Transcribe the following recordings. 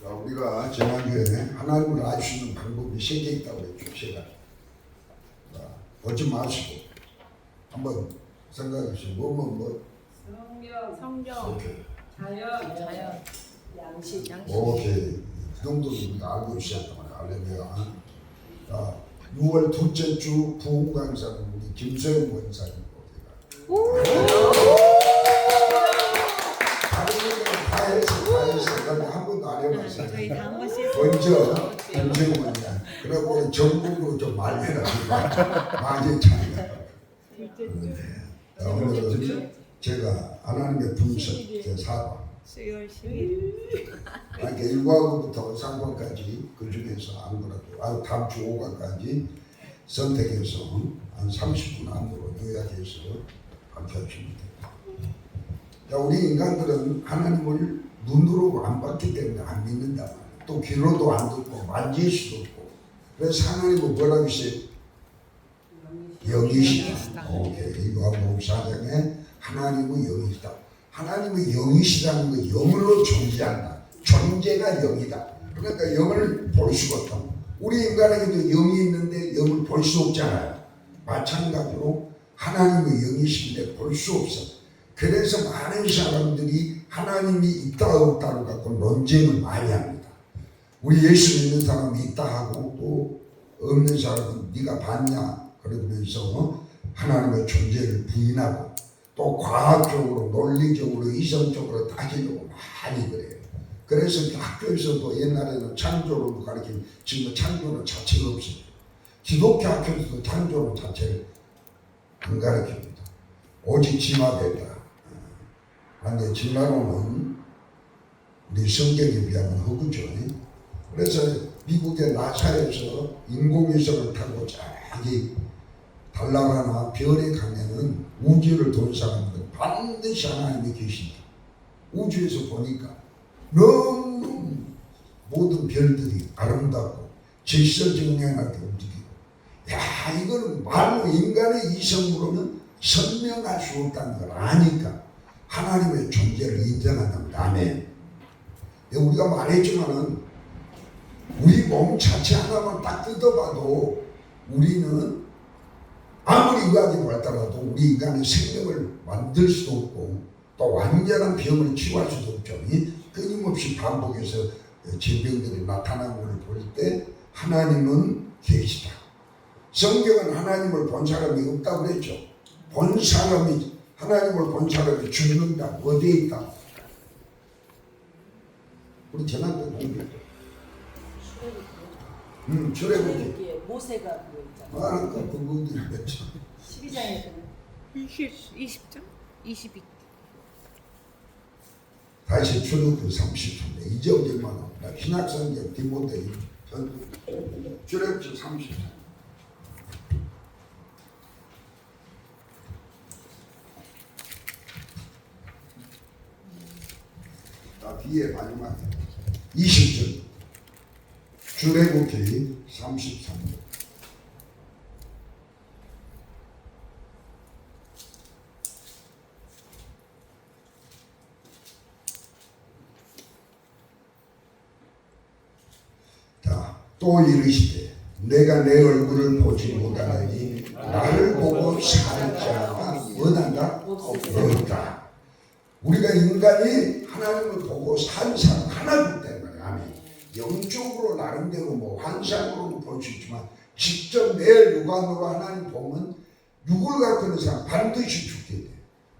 자, 우리가 지난주에 하나님을 알 수 있는 방법이 3개 있다고 했죠. 제가. 자, 보지 마시고 한번 생각해보세요. 성경, 오케이. 자연, 양식. 오케이. 그 정도는 우리가 알고 있었단 말이야. 할렐루야. 자, 6월 둘째 주 부흥 강사는 우리 김소영 원사님이고 다른 분들은 다 했어. 그런데 한 번도 안 해봤어요. 저희 다음 번 시즌 먼저 김소영 원사. 그리고 전국으로 좀 말해가지고 많이 참여. 오늘은 제가 하나님의 분석 제4번 수요일 10일 그러니까 1과부터 3과까지 그 중에서 아무래도 다음 주 5과까지 선택해서 한 30분 안으로 요약해서 발표하시면 됩니다. 자, 우리 인간들은 하나님을 눈으로 안 봤기 때문에 안 믿는다 말이에요. 또 귀로도 안 듣고 만질 수도 없고. 그래서 하나님은 뭐라고 했어요? 영이시다. 오케이. 요한복음 4장에 하나님은 영이시다. 하나님은 영이시다는 건 영으로 존재한다. 존재가 영이다. 그러니까 영을 볼 수가 없다. 우리 인간에게도 영이 있는데 영을 볼 수 없잖아요. 마찬가지로 하나님의 영이신데 볼 수 없어. 그래서 많은 사람들이 하나님이 있다 없다를 갖고 논쟁을 많이 합니다. 우리 예수 믿는 사람이 있다 하고 또 없는 사람은 네가 봤냐 그러면서 하나님의 존재를 부인하고 또 과학적으로 논리적으로 이성적으로 따지려고 많이 그래요. 그래서 학교에서도 옛날에는 창조론을 가르치면 지금 창조론 자체가 없어요. 기독교 학교에서도 창조론 자체를 안 가르칩니다. 오직 진화됐다. 그런데 진화론은 우리 성경에 비하면 허구죠. 그래서 미국의 나사에서 인공위성을 타고 저기 달나라나 별에 가면은 우주를 돈 사람들은 반드시 하나님이 계신다. 우주에서 보니까 너무 모든 별들이 아름답고 질서정연하게 움직이고, 야, 이거는 말로 인간의 이성으로는 설명할 수 없다는 걸 아니까 하나님의 존재를 인정한답니다. 아멘. 우리가 말했지만은 우리 몸 자체 하나만 딱 뜯어봐도 우리는 아무리 의학이 발달해도 우리 인간의 생명을 만들 수도 없고 또 완전한 병을 치유할 수도 없죠. 끊임없이 반복해서 질병들이 나타나는 것을 볼 때 하나님은 계시다. 성경은 하나님을 본 사람이 없다고 그랬죠. 본 사람이 하나님을 본 사람이 죽는다. 어디에 있다? 우리 지난번에 공부했죠. 출애굽기에 모세가 그거 그분들이 맺죠. 12장에서는 20장? 22. 다시 출애굽기 30장에 이제 어제만 나 신약성경 디모데 출애굽기 30장. 자, 뒤에 마지막 20절 출애굽기 33절. 또 이르시되 내가 내 얼굴을 보지 못하나니 나를 보고 살 자가 원한다? 없다. 우리가 인간이 하나님을 보고 산 사람 하나이기 때문에 아멘. 영적으로 나름대로 뭐 환상으로도 볼 수 있지만 직접 내 육안으로 하나님 보면 육을 갖고 있는 사람 반드시 죽게 돼.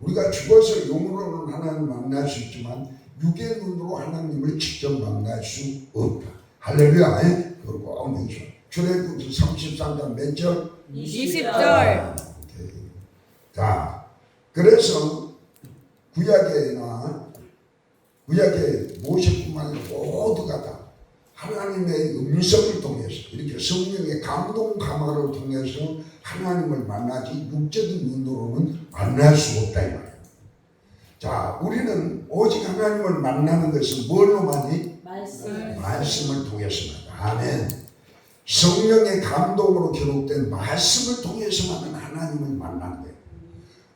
우리가 죽어서 영으로는 하나님을 만날 수 있지만 육의 눈으로 하나님을 직접 만날 수 없다. 할렐루야. 그리고 아멘이죠. 출애굽기 33장 몇 절? 20절. 자, 그래서 구약에 모세뿐만 아니라 모두가 다 하나님의 음성을 통해서 이렇게 성령의 감동 감화를 통해서 하나님을 만나지 육적인 눈으로는 만날 수 없다 이 말이에요. 자, 우리는 오직 하나님을 만나는 것은 뭘로만이? 말씀을 통해서만. 아멘. 성령의 감동으로 기록된 말씀을 통해서만 하나님을 만난 거예요.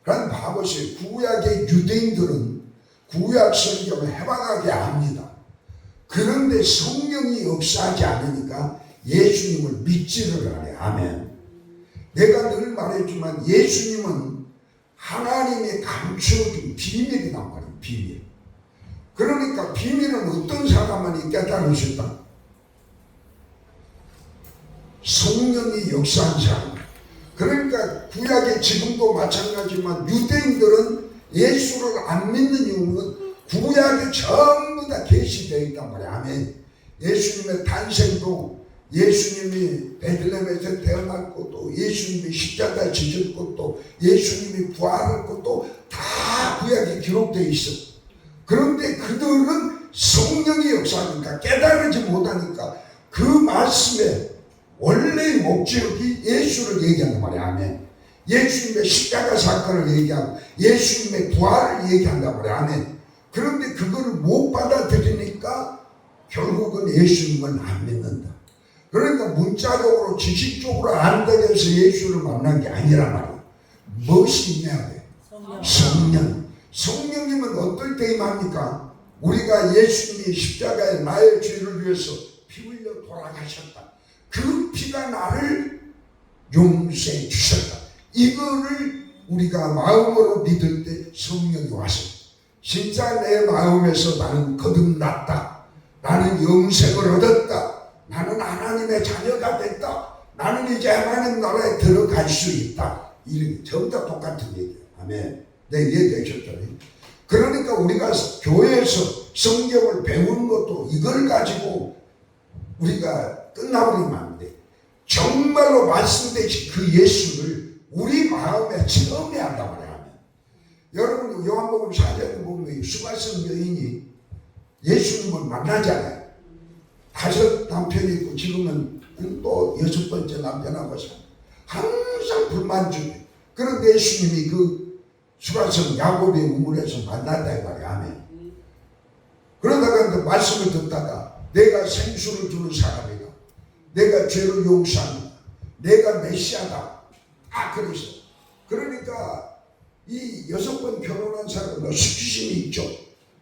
그럼 봐보세요. 구약의 유대인들은 구약 성경을 해박하게 압니다. 그런데 성령이 역사하지 않으니까 예수님을 믿지를 않아요. 아멘. 내가 늘 말했지만 예수님은 하나님의 감추어준 비밀이란 말이에요. 비밀. 그러니까 비밀은 어떤 사람만이 깨달을 수 있다? 성령이 역사한 사람. 그러니까 구약에 지금도 마찬가지지만 유대인들은 예수를 안 믿는 이유는 구약에 전부 다 계시되어 있단 말이에요. 아멘. 예수님의 탄생도, 예수님이 베들레헴에서 태어났고, 또 예수님이 십자가에 지셨고, 또 예수님이 부활했고, 또 다 구약에 기록되어 있어. 그런데 그들은 성령이 역사하니까 깨달지 못하니까 그 말씀에 원래의 목적이 예수를 얘기한단 말이야. 아멘. 예수님의 십자가 사건을 얘기하고 예수님의 부활을 얘기한단 말이야. 아멘. 그런데 그거를 못 받아들이니까 결국은 예수님을 안 믿는다. 그러니까 문자적으로 지식적으로 안다고 해서 예수를 만난 게 아니란 말이야. 무엇이 있냐? 성령. 성령님은 어떨 때 임합니까? 우리가 예수님이 십자가에 나의 죄를 위해서 피 흘려 돌아가셨다. 그 피가 나를 용서해 주셨다. 이거를 우리가 마음으로 믿을 때 성령이 와서 진짜 내 마음에서 나는 거듭났다. 나는 영생을 얻었다. 나는 하나님의 자녀가 됐다. 나는 이제 하나님 나라에 들어갈 수 있다. 이런 전부 다 똑같은 얘기예요. 아멘. 네, 이해되셨잖아요. 그러니까 우리가 교회에서 성경을 배우는 것도 이걸 가지고 우리가 끝나버리면 안 돼. 정말로 말씀되신 그 예수를 우리 마음에 체험해야 한단 말이야. 여러분 요한복음 4장에 보면 수가성 여인이 예수님을 만나잖아요. 5 남편이 있고 지금은 또 6번째 남편하고 살아. 항상 불만주네. 그런데 예수님이 그 수가성 야곱의 우물에서 만났다 이 말이야. 아멘. 그러다가 그 말씀을 듣다가 내가 생수를 주는 사람이다. 내가 죄를 용서한다. 내가 메시아다. 그래서 그러니까 이 6번 결혼한 사람은 수치심이 있죠.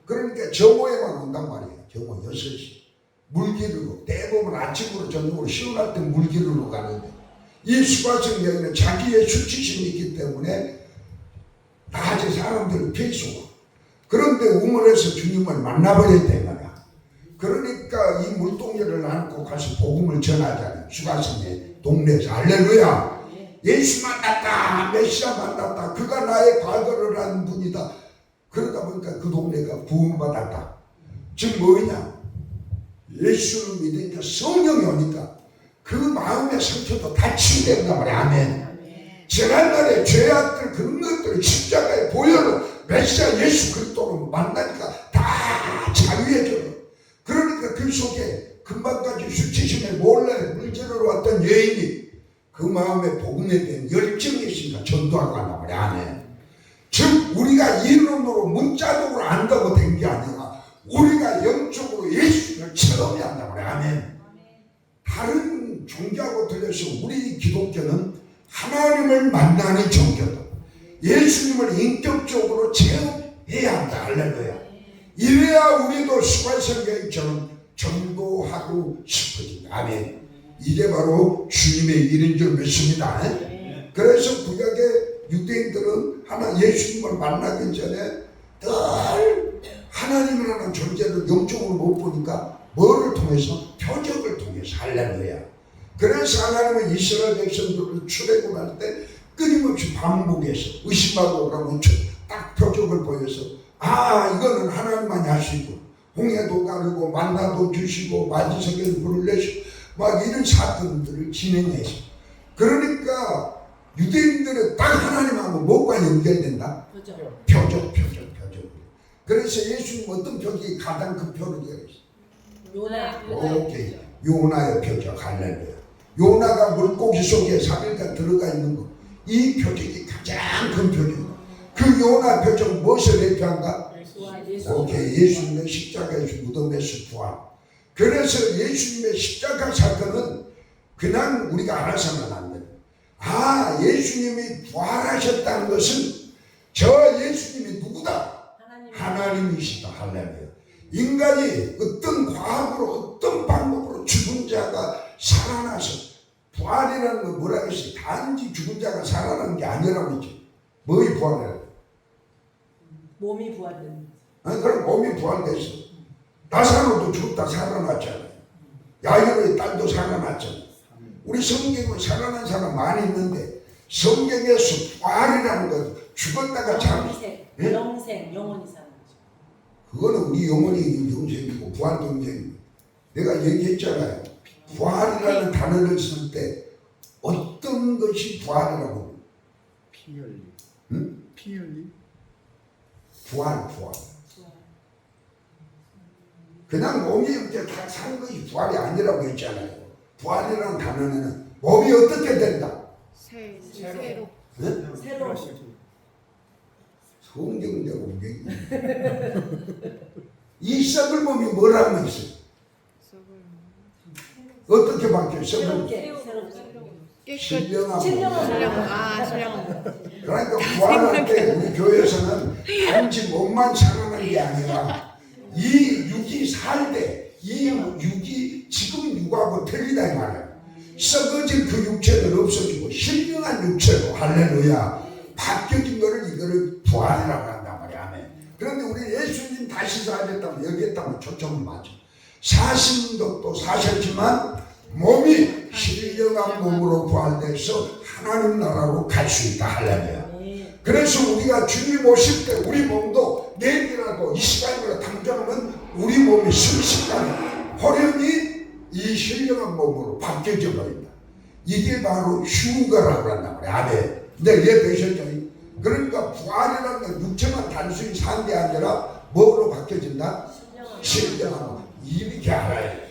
그러니까 정오에만 온단 말이에요. 정오 6시. 물기르러 대부분 아침으로 저녁으로 시원할 때 물기르러 가는데 이 수가성 여인은 자기의 수치심이 있기 때문에 낮에 사람들을 피해서 그런데 우물에서 주님을 만나버렸다 이 말이야. 그러니까 이 물동이를 안고 가서 복음을 전하잖아요. 수가성의 동네에서. 할렐루야. 예수 만났다. 메시아 만났다. 그가 나의 과거를 한 분이다. 그러다 보니까 그 동네가 부흥받았다. 즉 뭐냐? 예수를 믿으니까 성령이 오니까 그 마음의 상처도 다 치유된단 말이야. 아멘. 지난날의 죄악들 그런 것들을 십자가에 보여로 메시아 예수 그리스도로 만나니까 다 자유해져요. 그러니까 그 속에 금방까지 수치심에 몰래 물질러 왔던 여인이 그 마음의 복음에 대한 열정이 있으니까 전도하고 간단 말이야. 아멘. 즉 우리가 이론으로 문자적으로 안다고 된 게 아니라 우리가 영적으로 예수를 체험해야 한단 말이야. 아멘. 다른 종교하고 들려서 우리 기독교는 하나님을 만나는 종교다. 예수님을 인격적으로 체험해야 한다. 할렐루야. 이래야 우리도 수가성 여인처럼 전도하고 싶어진다. 아멘. 이게 바로 주님의 일인 줄 믿습니다. 그래서 구약의 유대인들은 예수님을 만나기 전에 늘 하나님이라는 존재를 영적으로 못 보니까 뭐를 통해서? 표적을 통해서. 할렐루야. 그래서 하나님은 이스라엘 백성들을 출애굽할 때 끊임없이 반복해서 의심하고 그러면 딱 표적을 보여서 이거는 하나님만이 할 수 있고 홍해도 가르고 만나도 주시고 만지석에도 불을 내시고 막 이런 사건들을 진행해서 그러니까 유대인들은 딱 하나님하고 뭐가 연결된다? 표적. 그래서 예수님 어떤 표적이 가장 큰 표적이에요? 오케이. 요나의 표적. 할렐루야. 요나가 물고기 속에 3일간 들어가 있는 거. 이 표적이 가장 큰 표적이다. 그 요나 표적은 무엇을 대표한가? 오케이. 예수님의 십자가에서 무덤에서 부활. 그래서 예수님의 십자가 사건은 그냥 우리가 알아서는 안 돼요. 아, 예수님이 부활하셨다는 것은 저 예수님이 누구다? 하나님이시다. 할렐루야. 인간이 어떤 과학으로 어떤 방법으로 죽은 자가 살아나서 부활이라는 건 뭐라고 했어요? 단지 죽은 자가 살아나는 게 아니라고 했지. 뭐이 부활이라? 몸이 부활된. 아니, 그럼 몸이 부활됐어. 나사로도 죽었다 살아났잖아요. 야이로의 딸도 살아났잖아요. 우리 성경에 살아난 사람 많이 있는데 성경에서 부활이라는 건 죽었다가 참 영생, 영원히 사는 거죠. 그거는 우리 영혼이 영생이고 부활도 영생이고 내가 얘기했잖아요. 부활이라는 단어를 쓸 때 어떤 것이 부활이라고? 피 흘림. 응? 피 흘림. 부활. 그냥 몸이 이렇게 다 사는 것이 부활이 아니라고 했잖아요. 부활이라는 단어는 몸이 어떻게 된다? 새로. 응? 새로. 성경대로 우리 이 썩을 몸이 뭐라고 했어요? 어떻게 바뀌어요? 썩을 신령한 몸. 신령한. 그러니까 부활할 때 우리 교회에서는 단지 몸만 살아나는 게 아니라 이 육이 살 때 이 육이 지금 육하고 틀리다 이 말이야. 썩어진 그 육체는 없어지고 신령한 육체로 할렐루야 바뀌어진 거를 이거를 부활이라고 한단 말이야. 아멘. 그런데 우리 예수님 다시 사셨다면 여기에다가 초점을 맞춰. 사신 것도 사셨지만 몸이 신령한 몸으로 부활돼서 하나님 나라로 갈 수 있다. 할렐루야. 그래서 우리가 주님 오실 때 우리 몸도 내일이라도 이 시간이라도 당장은 우리 몸이 순식간에 호련히 이 신령한 몸으로 바뀌어져 버린다. 이게 바로 휴가라고 한단 말이야. 아멘. 네, 이해되셨죠? 그러니까 부활이라는 건 육체만 단순히 산 게 아니라 뭐로 바뀌어진다? 신령한 몸. 이렇게 알아야 돼.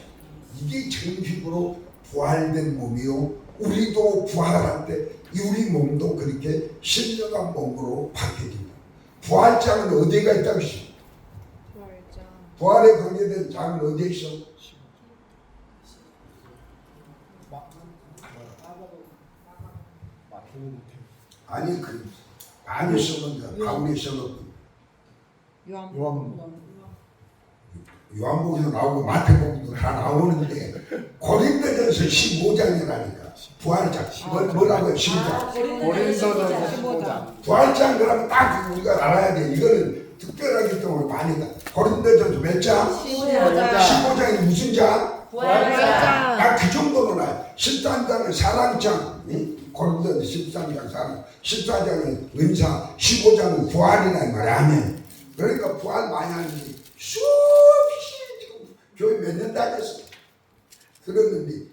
이게 정식으로 부활된 몸이요. 우리도 부활할 때 우리 몸도 그렇게 신령한 몸으로 바뀌어진다. 부활장은 어디가 있다고 했어? 부활에 관계된 장은 어디에 있어? 아니 그 안에 써놓은 가운데 써놓고 요한복음도 나오고 마태복음도 다 나오는데 고린도전서 15장이라니까 부활장 뭐라고 해요? 15장 고린도전서 15장. 부활장 그러면 딱 우리가 알아야 돼. 이거는 특별하기 때문에 많이 다 고린도전서 몇 장? 15장이 무슨 장? 부활장. 딱 그 정도는 알아요. 13장은 사랑장, 고린도전서 13장 사랑, 14장은 은사, 15장은 부활이라 이 말이야. 아멘. 그러니까 부활 많이 하는데 수없이 지금 교회 몇 년 다녔어. 들었는데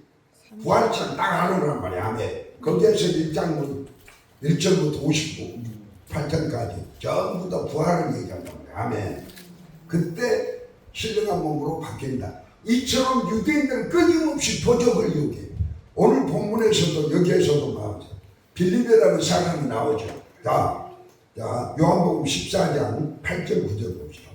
부활장 딱 알아란 말이야. 아멘. 거기에서 1장부터 59, 8장까지 전부 다 부활을 얘기한단 말이야. 아멘. 그때 신령한 몸으로 바뀐다. 이처럼 유대인들은 끊임없이 도적을 요구해. 오늘 본문에서도 여기에서도 나오죠. 빌립이라는 사람이 나오죠. 자, 요한복음 14장 8절 9절 봅시다.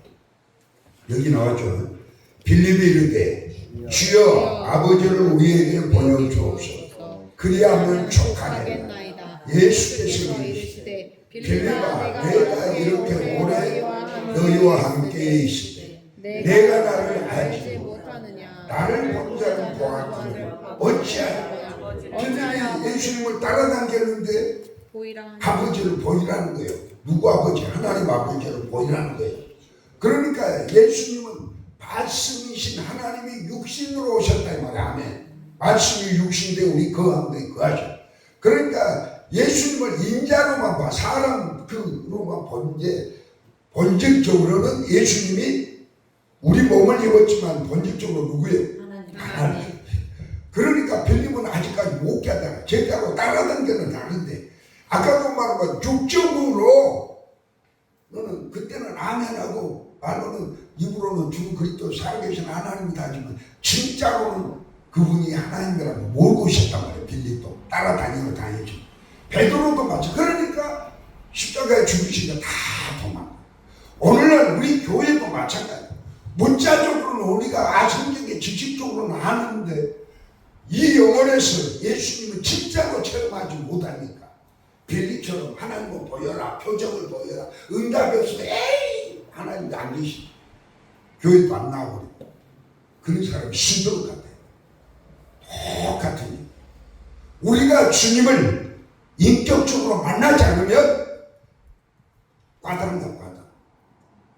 여기 나왔죠. 빌립이 이르되 주여 아버지를 우리에게 보내주옵소서. 그리하면 족하겠나이다. 예수께서 이르시되 빌립아 내가 이렇게 오래 너희와 함께 있으되 내가 나를 알지 못하느냐. 나를 본 자는 보았거늘 어찌하여 빌립이 예수님을 따라다녔는데 아버지를 보이라는 거예요. 누구 아버지? 하나님 아버지를 보이라는 거예요. 그러니까 예수님은 말씀이신 하나님이 육신으로 오셨다 이 말이야. 아멘. 말씀이 육신인데 우리 그 가운데 거하셔. 그러니까 예수님을 인자로만 봐. 사람 그로만 본게 본질적으로는 예수님이 우리 몸을 입었지만 본질적으로 누구예요? 하나님. 그러니까 빌립은 아직까지 못 깨달아. 제자로 따라다니는 다른데 아까도 말한 건 육적으로 너는 그때는 아멘하고 말로는 입으로는 주 그리스도 살아계신 하나님이다 하지만 진짜로는 그분이 하나님이라고 모르고 있었단 말이에요. 빌립도 따라다니고 다니지. 베드로도 마찬가지. 그러니까 십자가에 죽으신 거 다 도망가. 오늘날 우리 교회도 마찬가지예요. 문자적으로는 우리가 성경의 지식적으로는 아는데 이 영혼에서 예수님을 진짜로 체험하지 못하니까 빌리처럼 하나님을 보여라, 표정을 보여라, 응답이 없으면 에이 하나님도 안 계시, 교회도 안 나와버리고 그런 사람이 신도로 같아요. 똑같은 일. 우리가 주님을 인격적으로 만나지 않으면 과다합니다.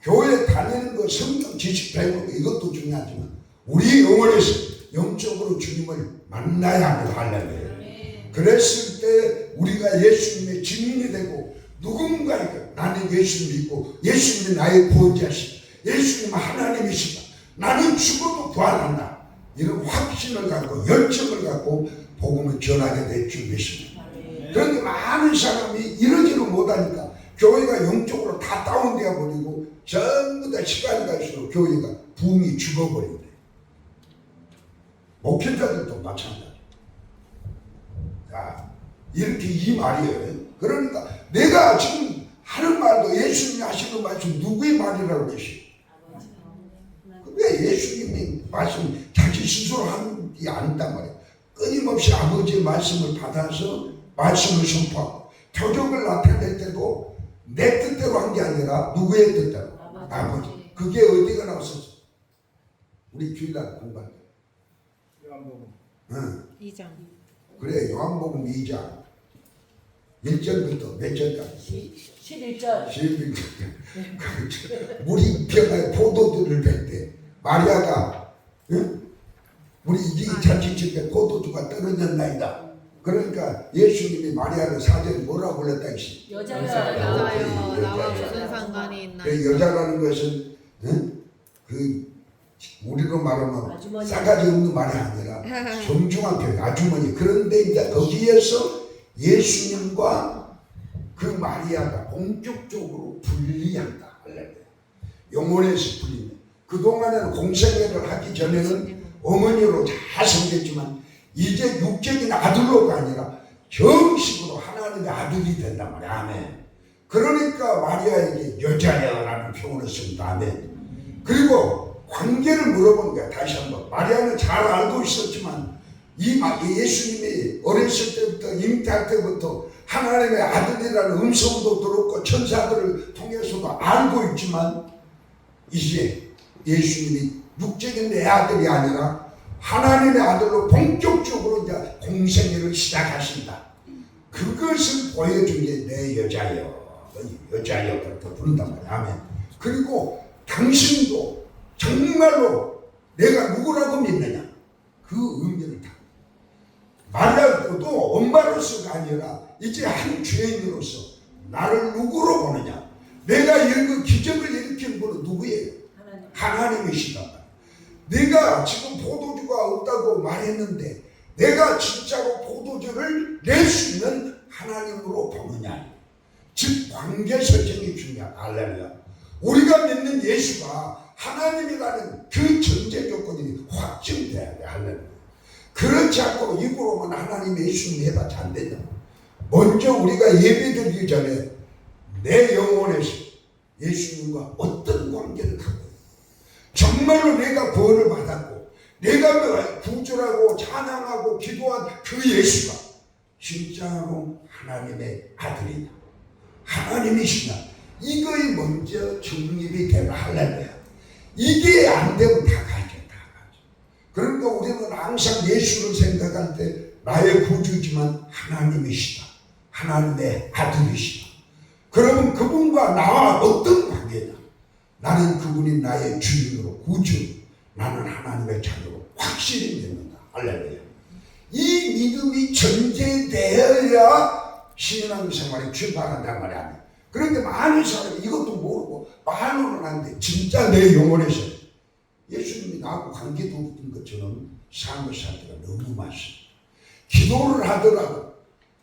교회 다니는 거, 성경 지식 배우는 거 이것도 중요하지만 우리 영혼에서 영적으로 주님을 만나야 합니다. 할렐루야. 그랬을 때 우리가 예수님의 증인이 되고 누군가에게 나는 예수님 믿고 예수님이 나의 구원자시다, 예수님은 하나님이시다, 나는 죽어도 부활한다, 이런 확신을 갖고 열정을 갖고 복음을 전하게 될 줄 믿습니다. 그런데 많은 사람이 이러지를 못하니까 교회가 영적으로 다 다운되어 버리고 전부 다 시간이 갈수록 교회가 붕이 죽어버린대. 목회자들도 마찬가지. 자, 이렇게 이 말이에요. 그러니까 내가 지금 하는 말도 예수님이 하시는 말씀 누구의 말이라고 계시? 왜 예수님이 말씀 자기 스스로 하는 게 아니단 말이에요. 끊임없이 아버지의 말씀을 받아서 말씀을 선포하고 표적을 나타낼 때도 내 뜻대로 한 게 아니라 누구의 뜻대로? 아버지. 그게 어디가 나왔었어? 우리 주일날 공부할 때. 요한복음. 응. 2장. 그래, 요한복음 2장 1절부터 몇 절까지? 11절. 11절. 물이 변화의 포도주를 뵐 때 마리아가, 응? 우리 이 잔치집에 포도주가 떨어졌나이다. 그러니까 예수님이 마리아를 사전에 뭐라고 불렀다 했지? 여자여. 여자여 나와 무슨 상관이 있나? 그 여자라는 것은, 응? 그 우리로 말하면 아주머니. 싸가지 없는 말이 아니라 정중한 표현, 아주머니. 그런데 이제 거기에서 예수님과 그 마리아가 본격적으로 분리한다. 영혼에서 분리네. 그동안에는 공생애를 하기 전에는 어머니로 잘 섬겼지만 이제 육적인 아들로가 아니라 정식으로 하나님의 아들이 된단 말이야. 아멘. 그러니까 마리아에게 여자여라는 표현을 씁니다. 아멘. 그리고 관계를 물어본 거야. 다시 한번. 마리아는 잘 알고 있었지만 이 예수님이 어렸을 때부터 잉태할 때부터 하나님의 아들이라는 음성도 들었고 천사들을 통해서도 알고 있지만 이제 예수님이 육적인 내 아들이 아니라 하나님의 아들로 본격적으로 이제 공생애를 시작하신다. 그것을 보여준 게 내 여자여, 여자여 그렇게 부른단 말이야. 아멘. 그리고 당신도 정말로 내가 누구라고 믿느냐, 그 의미를 다. 마리아도 엄마로서가 아니라 이제 한 죄인으로서 나를 누구로 보느냐, 내가 이런 기적을 일으킨 분은 누구예요? 하나님이시다. 내가 지금 포도주가 없다고 말했는데 내가 진짜로 포도주를 낼 수 있는 하나님으로 보느냐, 즉 관계 설정이 중요하다. 할렐루야. 우리가 믿는 예수가 하나님이라는 그 전제 조건이 확증돼야 돼. 할렐루야. 그렇지 않고 입으로만 하나님 예수님 해봤자 안 된다. 먼저 우리가 예배드리기 전에 내 영혼에서 예수님과 어떤 관계를 갖고 있는, 정말로 내가 구원을 받았고 내가 구주라고 찬양하고 기도한 그 예수가 진짜로 하나님의 아들이냐, 하나님이시냐, 이거에 먼저 정립이 되라. 할렐루야. 이게 안 되면 다 가죠. 그러니까 우리는 항상 예수를 생각할 때 나의 구주지만 하나님이시다, 하나님의 아들이시다. 그러면 그분과 나와 어떤 관계냐? 나는 그분이 나의 주인으로, 구주, 나는 하나님의 자녀로 확실히 믿는다. 할렐루야. 이 믿음이 전제되어야 신앙생활이 출발한단 말이야. 그런데 많은 사람이 이것도 모르고 말로는 하는데 진짜 내 영혼에서 예수님이 나하고 관계도 없던 것처럼 삶을 살 때가 너무 많습니다. 기도를 하더라도,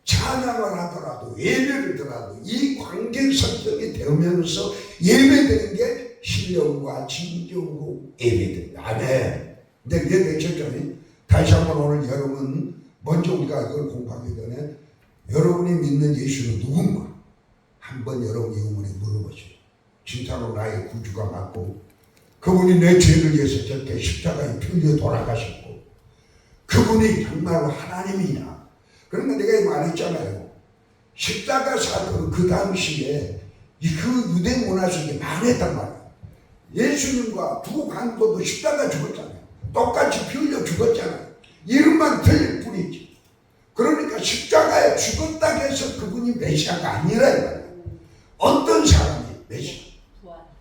찬양을 하더라도, 예배를 들어도 이 관계 설정이 되면서 예배드리는 게 신령과 진정으로 예배드립니다. 아멘. 근데 왜 되셨더니 다시 한번 오늘 여러분, 먼저 우리가 이걸 공부하기 전에 여러분이 믿는 예수는 누군가 한번 여러분 영혼에 물어보시오. 진짜로 나의 구주가 맞고 그분이 내 죄를 위해서 저때 십자가에 풀려 돌아가셨고 그분이 정말로 하나님이냐. 그러니까 내가 말했잖아요. 십자가 사건 그 당시에 그 유대 문화 속에 많았단 말이에요. 예수님과 두 강도도 십자가 죽었잖아요. 똑같이 피 흘려 죽었잖아요. 이름만 틀릴 뿐이지. 그러니까 십자가에 죽었다 해서 그분이 메시아가 아니라 이 말이에요. 어떤 사람이 메시아?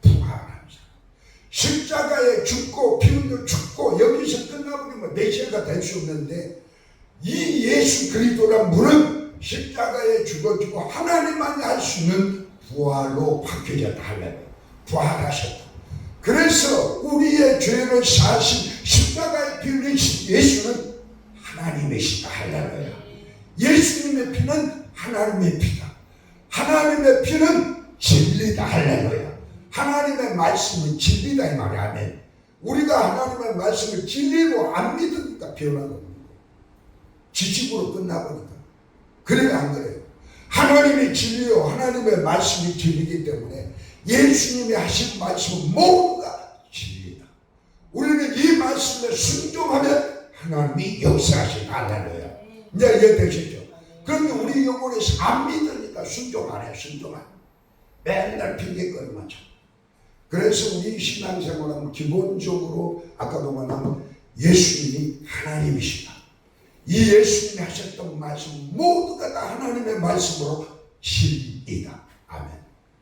부활한 사람. 십자가에 죽고 피 흘려 죽고 여기서 끝나버리면 메시아가 될 수 없는데 이 예수 그리스도란 분은 십자가에 죽어주고 하나님만이 할 수 있는 부활로 바뀌어졌다 할래요. 부활하셨다. 그래서 우리의 죄를 사신 십자가에 피 흘리신 예수는 하나님이시다 할렐루야. 예수님의 피는 하나님의 피다. 하나님의 피는 진리다 할렐루야. 하나님의 말씀은 진리다 이 말이야. 아멘. 우리가 하나님의 말씀을 진리로 안 믿으니까 변하거든요. 지식으로 끝나버리니까. 그래요 안 그래요? 하나님이 진리요 하나님의 말씀이 진리이기 때문에 예수님이 하신 말씀은 모두가 진리다. 우리는 이 말씀에 순종하면 하나님이 역사하신 할렐루야. 이제 이해되시죠? 그런데 우리 영혼에서 안 믿으니까 순종 안 해. 순종 안 해. 맨날 핑계거리만 쳐. 그래서 우리 신앙생활은 기본적으로 아까도 말한 예수님이 하나님이시다. 이 예수님이 하셨던 말씀 모두가 다 하나님의 말씀으로 진리이다. 아멘.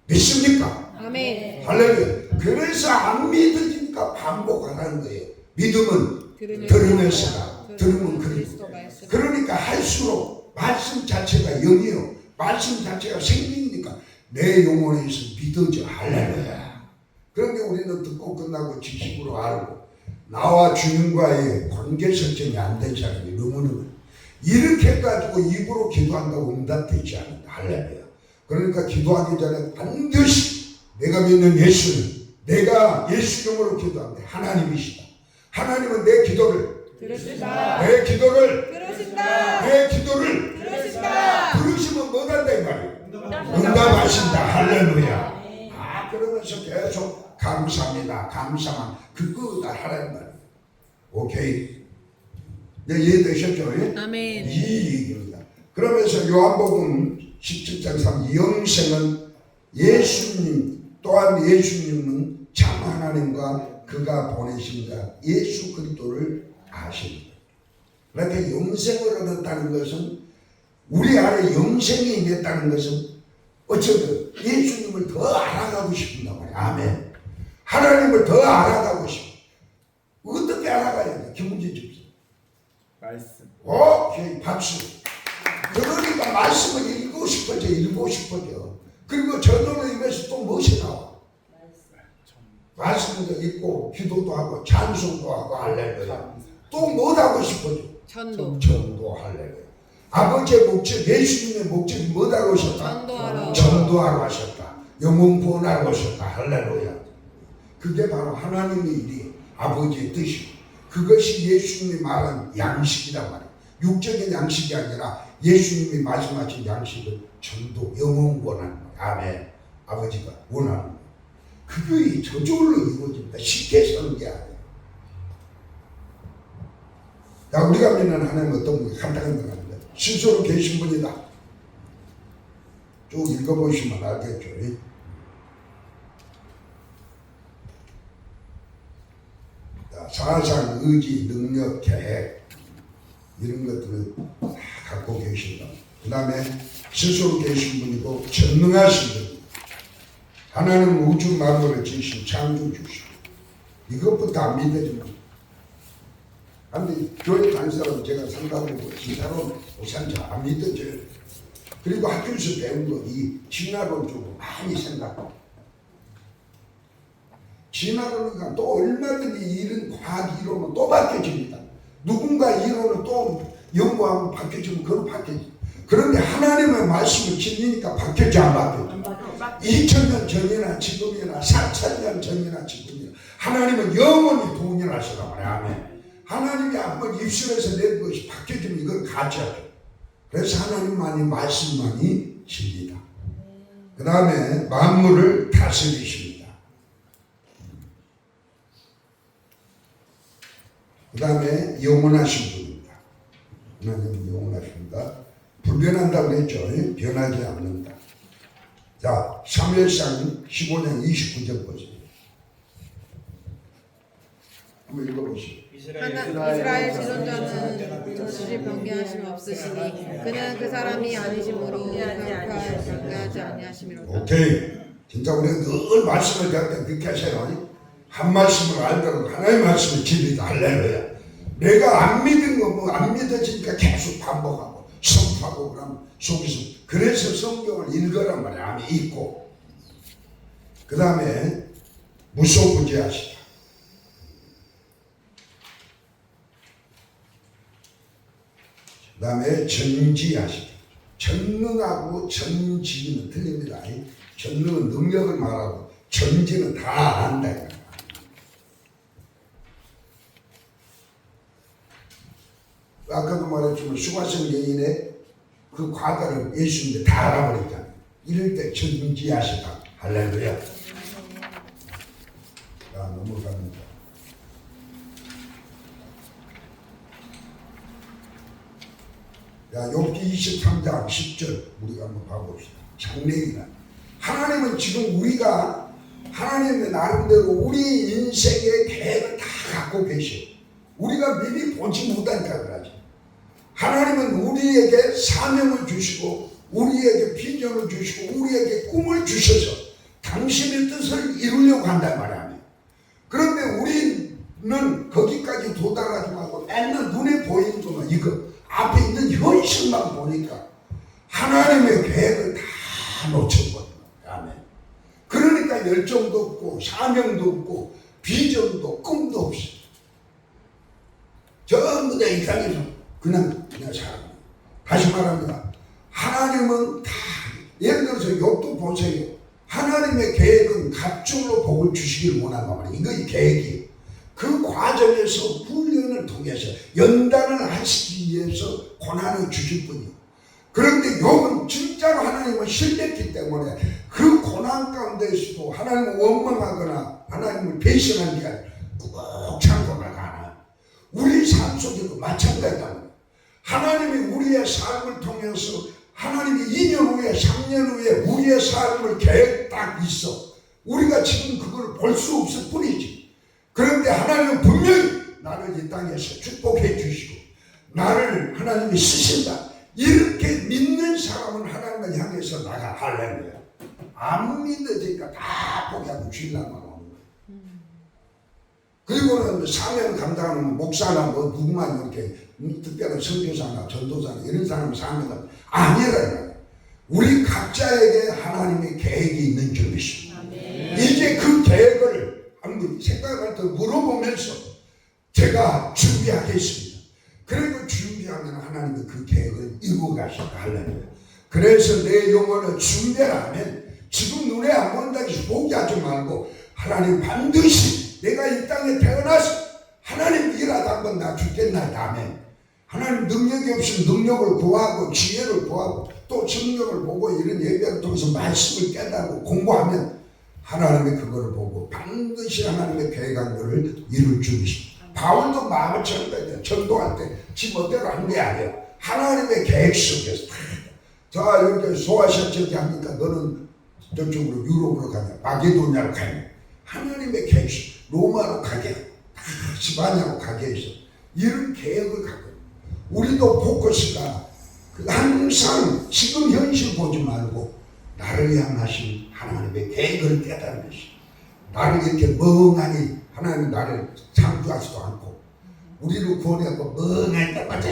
믿습니까? 아멘. 할렐루야. 그래서 안 믿으니까 반복하라는 거예요. 믿음은 들으면서다. 들으면 그리고. 그러니까 할수록 말씀 자체가 영이요. 말씀 자체가 생명이니까 내 영혼에서 믿어져. 할렐루야. 그런데 우리는 듣고 끝나고 지식으로 알고 나와 주님과의 관계 설정이 안 된 사람이 너무너무 이렇게 해가지고 입으로 기도한다고 응답되지 않는다. 할렐루야. 그러니까 기도하기 전에 반드시 내가 믿는 예수는 내가 예수 이름으로 기도하는데 하나님이시다. 하나님은 내 기도를 들으신다. 내 기도를 들으신다. 내 기도를 들으신다. 들으시면 뭐한다 이 말이에요. 응답하신다. 할렐루야. 그러면서 계속 감사합니다. 감사만 그거다 하라는 말이에요. 오케이. 네, 이해되셨죠? 아멘. 이 얘기입니다. 그러면서 요한복음 17장 3 영생은 예수님 또한 예수님은 참 하나님과 그가 보내신 자 예수 그리스도를 아십니다. 그러니까 영생을 얻었다는 것은 우리 안에 영생이 있다는 것은 어쩌든 예수님을 더 알아가고 싶은단 말이야. 아멘. 하나님을 더 알아가고 싶어. 어떻게 알아가야 돼? 김문진 집사. 말씀. 오케이 박수. 그러니까 말씀을 읽고 싶어져. 그리고 저절로 입에서 또 무엇이 나와? 말씀도 읽고 기도도 하고 찬송도 하고 할렐루야. 또 뭐 하고 싶어져? 전도 할렐루야. 아버지의 목적, 예수님의 목적이 뭐라고 하셨다? 전도하러 하셨다. 영혼 구원하러 하셨다. 할렐루야. 그게 바로 하나님의 일이 아버지의 뜻이고 그것이 예수님이 말한 양식이란 말이에요. 육적인 양식이 아니라 예수님이 말씀하신 양식은 전도, 영혼 구원하는 거예요. 아멘. 아버지가 원하는 거예요. 그게 저절로 이루어집니다. 쉽게 서는 게 아니에요. 자, 우리가 믿는 하나님은 어떤 분이 간단한 건 아닙니다. 스스로 계신 분이다. 쭉 읽어보시면 알겠죠. 자, 사상, 의지, 능력, 계획 이런 것들을 다 갖고 계신다. 그 다음에 스스로 계신 분이고 전능하신 분. 하나님 우주 만물을 지으신 창조주시고 이것부터 안 믿어집니다. 그런데 교회 다니는 사람 제가 상담해보고 진짜로 우선 잘 안 믿어져요. 그리고 학교에서 배운 거 이 진화론적으로 많이 생각하고 진화론이니까 또 얼마든지 이런 과학 이론은 또 바뀌어집니다. 누군가 이론을 또 연구하면 바뀌어지면 그건 바뀌어집니다. 그런데 하나님의 말씀을 진리니까 바뀌지 안 바뀌어져. 2000년 전이나 지금이나 4000년 전이나 지금이나 하나님은 영원히 동일하시단 말이야. 아멘. 하나님이 한번 입술에서 낸 것이 바뀌어지면 이걸 가져야죠. 그래서 하나님만이 말씀만이 진리다. 그 다음에 만물을 다스리십니다. 그 다음에 영원하신 분입니다. 하나님은 영원하십니다. 불변한다고 그랬죠. 변하지 않는다. 자, 사무엘상 15장 29절 보세요. 한번 읽어보시죠. 이스라엘 지존자는 전시 변개하심 없으시니 그는 그 사람이 아니심으로 변개하지 아니하심이로다. 오케이. 진짜 우리가 늘 말씀을 배울 때 그렇게 하세요. 한 말씀을 알도록 하나님의 말씀을 진리다. 할렐루야. 내가 안 믿은 거 뭐 안 믿어지니까 계속 반복하고 선포하고 그러면 속에서 그래서 성경을 읽으란 말이야. 암이 있고 그 다음에 무소부재하시다. 그 다음에 전지하시다. 전능하고 전지는 틀립니다. 전능은 능력을 말하고 전지는 다 안다. 아까도 말했지만 수가성 여인의 그 과거를 예수님이 다 알아버리잖아요. 이럴 때 전지하시다. 할렐루야. 자, 넘어갑니다. 야, 욥기 23장 10절 우리가 한번 봐봅시다. 장래이나 하나님은 지금 우리가 하나님의 나름대로 우리 인생의 계획을 다 갖고 계셔. 우리가 미리 보지 못하니까 그러지. 하나님은 우리에게 사명을 주시고 우리에게 비전을 주시고 우리에게 꿈을 주셔서 당신의 뜻을 이루려고 한단 말이야. 그런데 우리는 거기까지 도달하지 말고 맨날 눈에 보이는 것만 이거 앞에 있는 현실만 보니까 하나님의 계획을 다 놓쳐버려요. 아멘. 그러니까 열정도 없고 사명도 없고 비전도 꿈도 없어. 전부 다 이 땅에서 그냥 살아요. 다시 말합니다. 하나님은 다 예를 들어서 욥도 보세요. 하나님의 계획은 갑절로 복을 주시기를 원한단 말이에요. 이거 이 계획이에요. 그 과정에서 훈련을 통해서 연단을 하시기 위해서 고난을 주실 뿐이에요. 그런데 욥은 진짜로 하나님을 신뢰했기 때문에 그 고난 가운데서도 하나님을 원망하거나 하나님을 배신한 게 아니라 꾹 참고 나가나. 우리 삶 속에도 마찬가지다. 하나님이 우리의 삶을 통해서 하나님이 2년 후에 3년 후에 우리의 삶을 계획 딱 있어. 우리가 지금 그걸 볼 수 없을 뿐이지. 그런데 하나님은 분명히 나를 이 땅에서 축복해 주시고 나를 하나님이 쓰신다. 이렇게 믿는 사람은 하나님을 향해서 나가. 할렐루야. 안 믿어지니까 다 포기하고 주일날만 오는 거야. 그리고는 사명 감당하는 목사나 뭐 누구만 이렇게 특별한 선교사나 전도사나 이런 사람을 사명은 아니라 우리 각자에게 하나님의 계획이 있는 줄이십니다. 이제 그 계획을 한번 생각할 때 물어보면서 제가 준비하겠습니다. 그리고 준비하면 하나님은 그 계획을 이루어 가시다. 할렐루야. 그래서 내 영혼을 준비하면 지금 눈에 안 보인다고 해서 포기하지 말고 하나님 반드시 내가 이 땅에 태어나서 하나님 일하다 한번 나 죽겠나. 아멘. 하나님 능력이 없으면 능력을 구하고 지혜를 구하고 또 성령을 보고 이런 예배를 통해서 말씀을 깨달고 공부하면 하나님의 그거를 보고 반드시 하나님의 계획한 것을 이룰 줄이십니다. 바울도 마음을 전도할 때 전도할 때 지 멋대로 한 게 아니야. 하나님의 계획 속에서 자 이렇게 소아시아 지역에 하니까 너는 저쪽으로 유럽으로 가냐 마게도냐로 가냐 하나님의 계획 로마로 가게 시바냐로 가게 해서 이런 계획을 갖고 우리도 포커스가 항상 지금 현실 보지 말고 나를 향하신 하나님의 계획을 깨달은 것이 나를 이렇게 멍하니 하나님이 나를 창조하지도 않고 우리를 구원해갖고 멍하니 딱맞아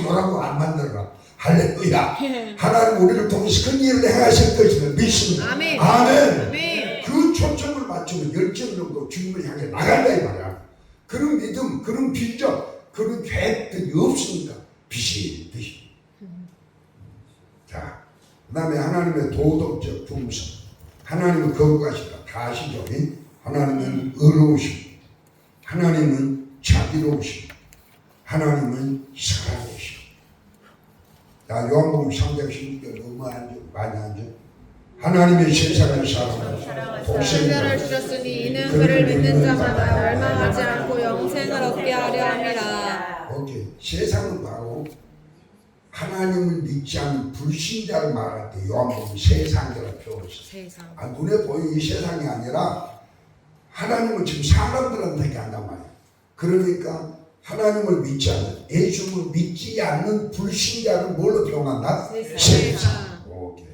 너라고 안 만들어라. 할렐루야. 하나님 우리를 통해서 큰 일을 행하실 것을 믿습니다. 아멘. 아멘. 아멘. 그 초점을 맞추고 열정으로 주님을 향해 나간다 이 말이야. 그런 믿음, 그런 비전, 그런 계획들이 없으니까 비실비실. 자, 그 다음에 하나님의 도덕적 품성. 하나님은 거룩하시다. 다 아시죠? 하나님은 의로우시고 하나님은 자비로우시고 하나님은 살아계시고. 자, 요한복음 3장 16절 너무 많이 안 줘. 하나님의 세상을 사랑하고 생명을 주셨으니 이는 그를 믿는 자마다 멸망하지 않고 영생을 얻게 하려 함이라. 오케이. 세상은 바로 하나님을 믿지 않는 불신자를 말할 때 요한복음 세상이라고 표현했어요. 세상. 눈에 보이는 이 세상이 아니라 하나님을 지금 사람들한테 얘기한단 말이에요. 그러니까 하나님을 믿지 않는, 예수를 믿지 않는 불신자를 뭘로 표현한다? 세상. 오케이.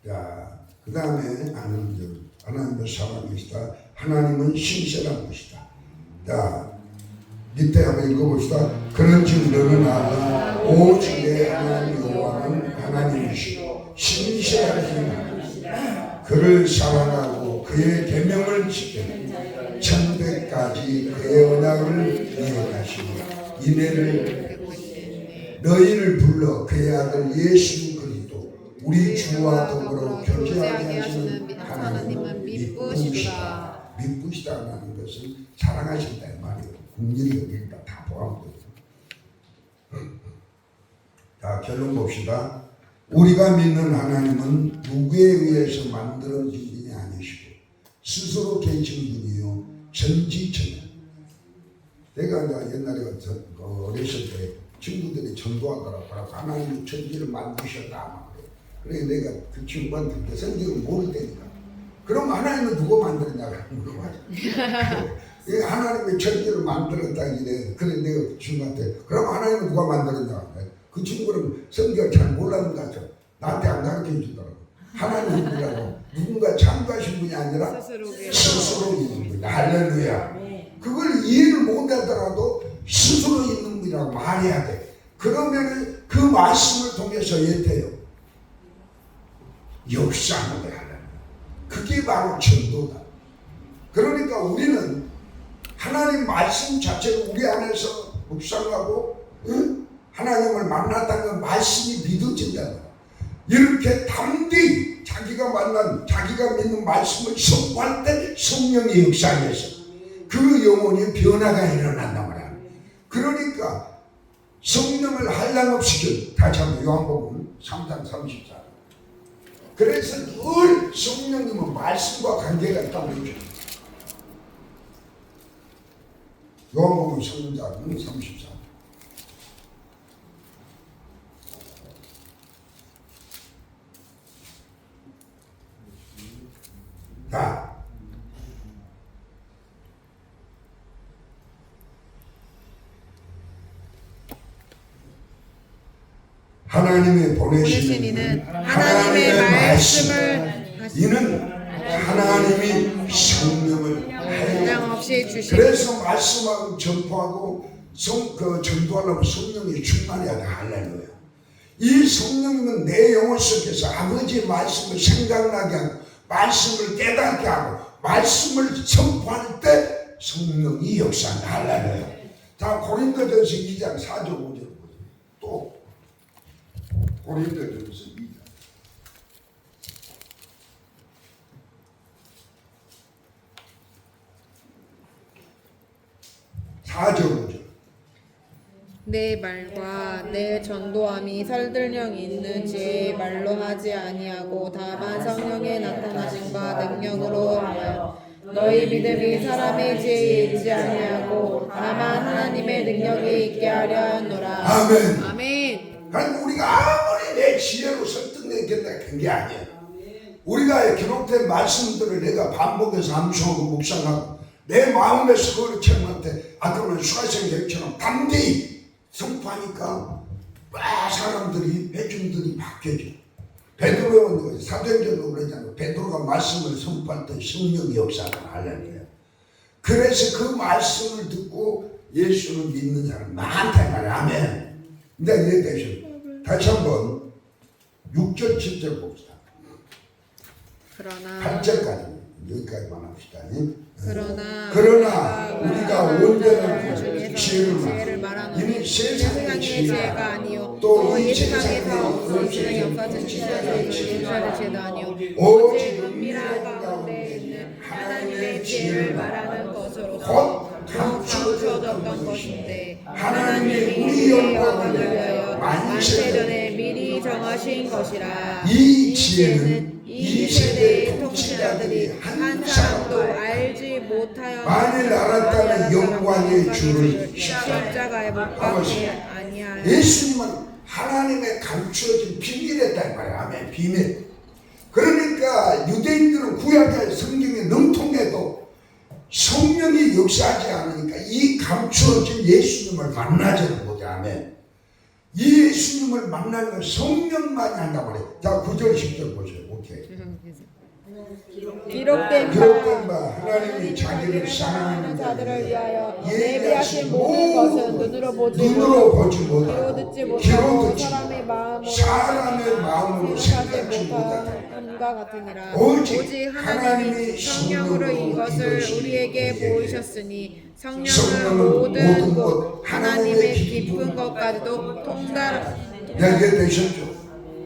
자, 그 다음에 하나님을 사랑하시다. 하나님은 신실한 것이다. 자, 밑에 한번 읽어봅시다. 그런즉 너는 알라. 오직 내 하나님 여호와는 하나님이시고 신실하신 하나님. 그를 사랑하고 그의 계명을 지키는 천대까지 그의 언약을 이행하시고 이내를 너희를 불러 그의 아들 예수 그리스도 우리 주와 더불어 교제하게 하시는 하나님은 미쁘시다. 미쁘시다는 것은 사랑하신다 이 말이에요. 국민이 여기다 다 포함되죠. 자, 결론 봅시다. 우리가 믿는 하나님은 누구에 의해서 만들어진 분이 아니시고 스스로 계신 분이요 전지전능. 내가 옛날에 어렸을 때 친구들이 전도하더라고. 하나님이 천지를 만드셨다. 그래 내가 그 친구한테 성경을 모를 때니까 그럼 하나님은 누구 만들었냐고 물어봐요. 하나님이 천지를 만들었다 이래. 그래 내가 그 친구한테 그럼 하나님은 누가 만들었냐고. 그 친구는 성경을 잘 몰랐는 것 같죠. 나한테 안 가르쳐 주더라고. 하나님이라고 누군가 참가하신 분이 아니라 스스로 있는 분이다. 할렐루야. 그걸 이해를 못하더라도 스스로 있는 분이라고 말해야 돼. 그러면 그 말씀을 통해서 예태요 역사하는 거야. 그게 바로 전도다. 그러니까 우리는 하나님 말씀 자체를 우리 안에서 묵상하고 하나님을 만났다는 말씀이 믿어진다. 이렇게 담대히 자기가 믿는 말씀을 선포할 때 성령의 역사에서 그 영혼이 변화가 일어난단 말이야. 그러니까 성령을 한량없이 다시 한번 요한복음 3장 34. 그래서 늘 성령님은 말씀과 관계가 있다고 그러죠. 요한복음 3장 34. 자, 하나님의 보내신 이는 하나님의 말씀을 이는 하나님이 성령을 한량없이 주시니 그래서 말씀하고 전포하고 전도하려면 성령이 충만해야 돼. 할렐루야. 이 성령님은 내 영혼 속에서 아버지의 말씀을 생각나게 하고 말씀을 깨닫게 하고 말씀을 선포할 때 성령이 역사한다. 할렐루야. 자, 고린도전서 2장 4절 5절 보세요. 또 고린도전서 2장 4절 5절. 내 말과 내 전도함이 설득력 있는 지혜의 말로 하지 아니하고 다만 성령의 나타나심과 능력으로 하여 너희 믿음이 사람의 지혜에 있지 아니하고 다만 하나님의 능력이 있게 하려 하노라. 아멘. 아멘. 그러니까 우리가 아무리 내 지혜로 설득내겠다 그게 아니야. 우리가 기록된 말씀들을 내가 반복해서 암송하고 묵상하고 내 마음에서 그걸 체험한테 아까는 수가생처럼 담대히 선포하니까 사람들이 회중들이 바뀌어져. 베드로는 사도행전으로 그러잖아요. 베드로가 말씀을 선포할 때 성령의 역사가 할렐루야. 그래서 그 말씀을 듣고 예수를 믿는 사람 많다 말이야. 아멘. 근데 이해되죠? 다시 한번 6절 7절 봅시다. 그러나 8절까지 여기까지만 합시다. 그러나 우리가 온전한 중에서 지혜를 말하노니 이는 세상의 세상의 지혜가 아니요 또 이 이 세상에서 없어지는 역사적 지혜를 지혜도 아니요 오직 은밀한 가운데 있는 하나님의 지혜를 말하는 것으로서 감추어졌던 것인데 하나님이 우리의 영광을 위하여 만세 전에 미리 정하신 것이라. 이 지혜는 이 세대의 통치자들이 한 사람도 알지 못하여 만일 알았다면 영광의 주를 십자가에 못 박지 아니하여. 예수님은 하나님의 감추어진 비밀이었다 이 말이야. 아멘. 비밀. 그러니까 유대인들은 구약의 성경에 능통해도 성령이 역사하지 않으니까 이 감추어진 예수님을 만나지는 못해. 아멘. 이 예수님을 만나면 성령만이 한단 말이에요. 자, 9절 10절 보세요. 오케이. 기록된 바 하나님이 자기를 사랑하는 자들을 위하여 예비하신 예비하신 모든 것은 눈으로 보지 못하고 귀로 듣지 귀로 못하고 듣지 사람의 마음으로 생각지 못함과 같으니라. 오직 오직 하나님이 성령으로 이것을 우리에게 보이셨으니 성령은 모든 것 하나님의 깊은 것까지도 내게 되셨죠.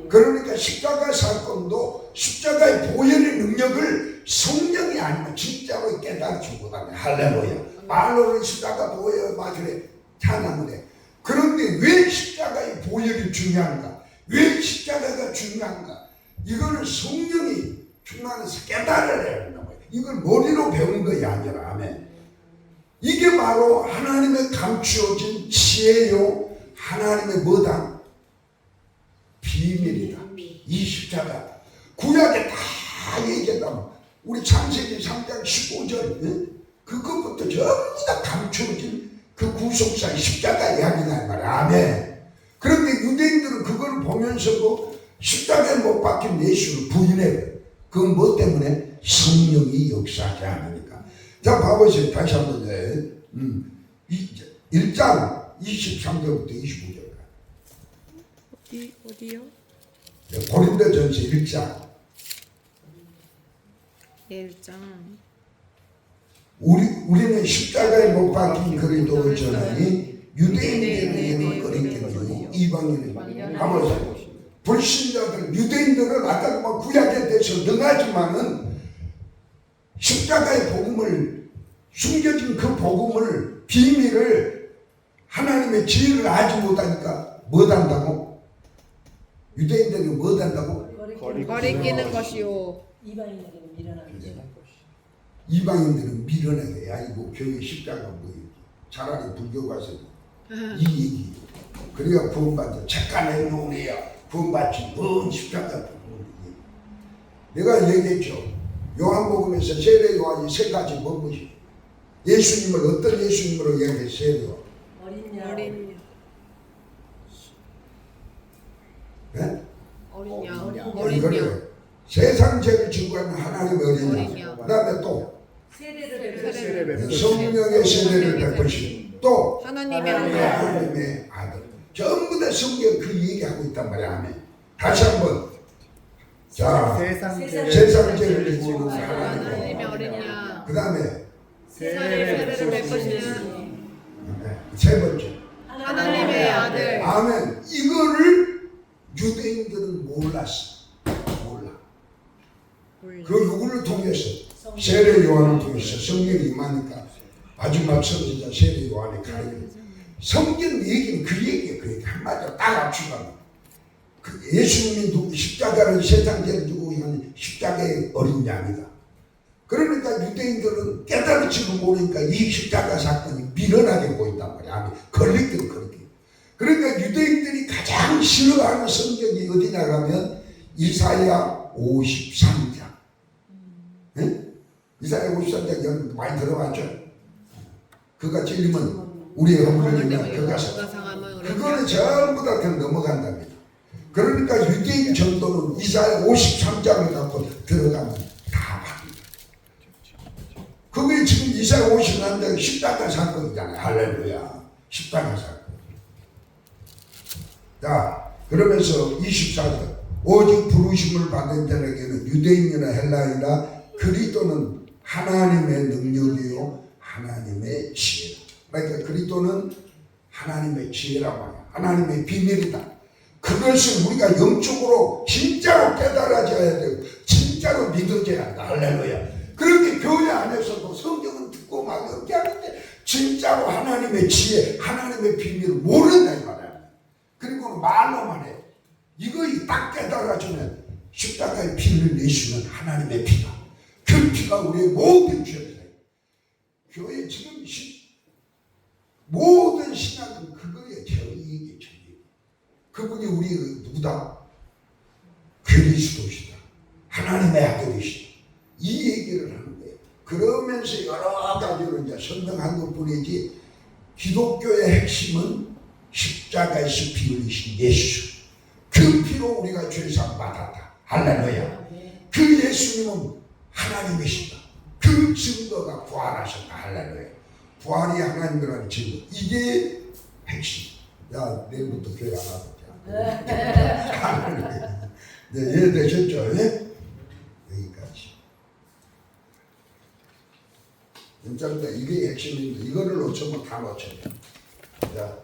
그러니까 십자가 사건도 십자가의 보혈의 능력을 성령이 아니면 진짜로 깨닫지 못하네. 할렐루야. 말로는 십자가 보혈 막 그래 찬양을 해. 그런데 왜 십자가의 보혈이 중요한가? 왜 십자가가 중요한가? 이거는 성령이 충만해서 깨달아야 된다. 이걸 머리로 배운 것이 아니라. 아멘. 이게 바로 하나님의 감추어진 지혜요, 하나님의 뭐다? 비밀이다. 이 십자가. 구약에 다 얘기했다. 우리 창세기 3장 15절 그것부터 전부 다 감추어진 그 구속사의 십자가 이야기다 말이야. 아멘. 그런데 유대인들은 그걸 보면서도 십자가에 못 박힌 예수를 부인해요. 그건 뭐 때문에? 성령이 역사하지 않으니까. 자, 봐보세요. 다시 한번 1장 23절부터 25절. 어디요? 고린도전서 1장. 1장. 우리는 십자가에 못 박힌 그리스도를 전하니 유대인들에게는 거리끼리요 이방인에게는 가보세요. 불신자들 유대인들은 아까 뭐 구약에 대해서 능하지만은 십자가의 복음을 숨겨진 그 복음을 비밀을 하나님의 지혜를 알지 못하니까 뭐한다고? 유대인들이 뭐한다고? 거리끼는 것이요. 이방인에게는 미련한 것이. 이방인들은 밀어내게. 야 이거 교회 십자가 뭐 차라리 불교 가서 이 얘기. 그래야 구원받자. 착한 행동이야. 구원받지 뭔 십자가. 내가 얘기했죠. 요한복음에서 세례 요한이 세 가지 뭔지. 예수님을 어떤 예수님으로 얘기했어요? 어린 양. 네? 어린 양. 이거를 세상 죄를 증거하는 하나님의 어린 양. 그 다음에 또 세례를 성령의 세례를 베푸신 또 하나님의 아들. 하나님의 아들. 전부 다 성경 그 얘기하고 있단 말이야. 아멘. 다시 한번. 자, 세상 죄를 지고 하나님의 하나님. 어린 양. 그 다음에 세례를 베푸시는 세 번째. 하나님의 아들. 아멘. 이거를 유대인들은 몰랐어. 몰라. 그 누구를 통해서? 세례 요한을 통해서 성령이 임하니까 마지막 선지자 세례 요한이 가르쳐. 성경 얘기는 그 얘기예요. 그 얘기 한마디로 딱 압축하면. 그 예수님이 십자가를 세상 죄를 지고 있는 십자가의 어린 양이다. 그러니까 유대인들은 깨달을지도 모르니까 이 십자가 사건이 미련하게 보인단 말이야. 아니, 걸리긴 그렇게. 그러니까 유대인들이 가장 싫어하는 성경이 어디냐 하면 이사야 53장. 네? 이사야 53장 여러분 많이 들어봤죠? 그가 찔리면 우리의 허물이나 그가 그거는 전부 다 그냥 넘어간답니다. 그러니까 유대인 전도는 이사야 53장을 갖고 들어가면 다 합니다. 그게 지금 이사야 53장 십자가 사건이잖아요. 할렐루야. 십자가 사건. 자, 그러면서 24절. 오직 부르심을 받은 자에게는 유대인이나 헬라인이나 그리스도는 하나님의 능력이요 하나님의 지혜다. 그러니까 그리스도는 하나님의 지혜라고 해요. 하나님의 비밀이다. 그것을 우리가 영적으로 진짜로 깨달아져야 되고 진짜로 믿어져야 한다. 할렐루야. 그렇게 교회 안에서도 성경은 듣고 막 이렇게 하는데 진짜로 하나님의 지혜, 하나님의 비밀을 모른다 이 말이야. 그리고 말로만 해. 이거 딱 깨달아주면 십자가의 피를 내시는 하나님의 피다. 그 피가 우리의 모든 죄를 사요. 교회 지금 모든 신앙은 그거에 정의이게 정의. 그분이 우리 누구다? 그리스도시다. 하나님의 아들이시다. 이 얘기를 하는 거예요. 그러면서 여러 가지로 이제 설명한 것뿐이지 기독교의 핵심은 십자가에서 피 흘리신 예수. 그 피로 우리가 죄상 받았다. 할렐루야. 그 예수님은 하나님이시다. 그 증거가 부활하셨다. 할렐루야. 부활이 하나님이라는 증거. 이게 핵심. 야, 내일부터 교회 안 하겠다. 네, 이해되셨죠? 네? 여기까지. 진짜 이게 핵심인데 이거를 놓치면 다 놓쳐요. 자,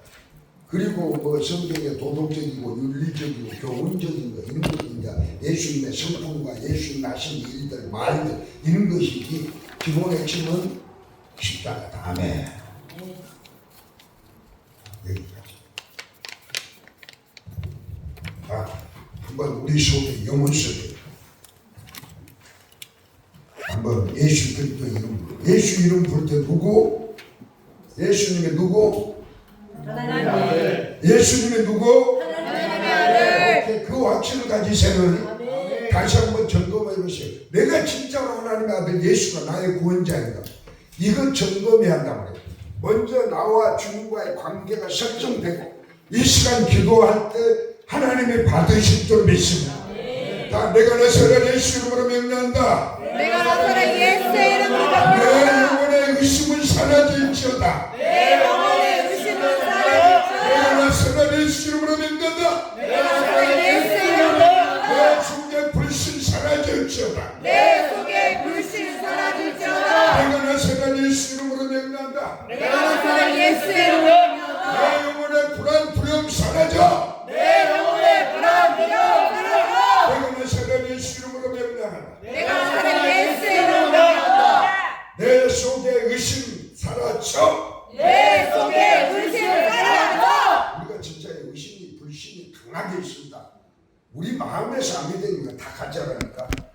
그리고 뭐 성경의 도덕적이고 윤리적이고 교훈적인 거 이런 것도 이제 예수님의 성품과 예수님 하신 일들 말들 이런 것이지 기본 핵심은 십자가다. 아멘. 여기까지. 자, 한번 우리 속에 영혼 속에 한번 예수 그리스도 이름 예수 이름 부를 때 누구? 예수님의 누구? 하나님의 아들. 예수님의 누구? 하나님의 아들. 그 확신을 가지세요. 다시 한번 점검해 보세요. 내가 진짜로 하나님의 아들 예수가 나의 구원자인가? 이거 점검해야 한단 말이에요. 먼저 나와 주님과의 관계가 설정되고 이 시간 기도할 때 하나님이 받으실 줄 믿습니다. 자, 내가 나사렛 예수 이름으로 명령한다. 내가 나사렛 예수의 이름으로 내 명령한다. 영혼의 의심은 사라질지어다. 내 영혼의 의심은 사라질지어다. 내가 나사렛 예수 이름으로 명령한다. 내가 나사렛 예수의 이름으로 명령한다. 내 속에 불신 사라질지어다. 내 속에 불신 사라질지어다. 내가 나사렛 예수 이름으로 명령한다. 내가 나사렛 예수의 이름으로 명령한다. 내 영혼의 불안 두려움 사라져. 내 영혼의 불안 두려움 사라져. 내가 나사렛 예수 이름으로 명령한다. 내가 나사렛 예수의 이름으로 명령한다. 내 속에 의심 사라져. 내 속에 의심 사라져. 우리가 진짜 의심이 불신이 강하게 있습니다. 우리 마음에서 안 믿으니까 다 가짜라는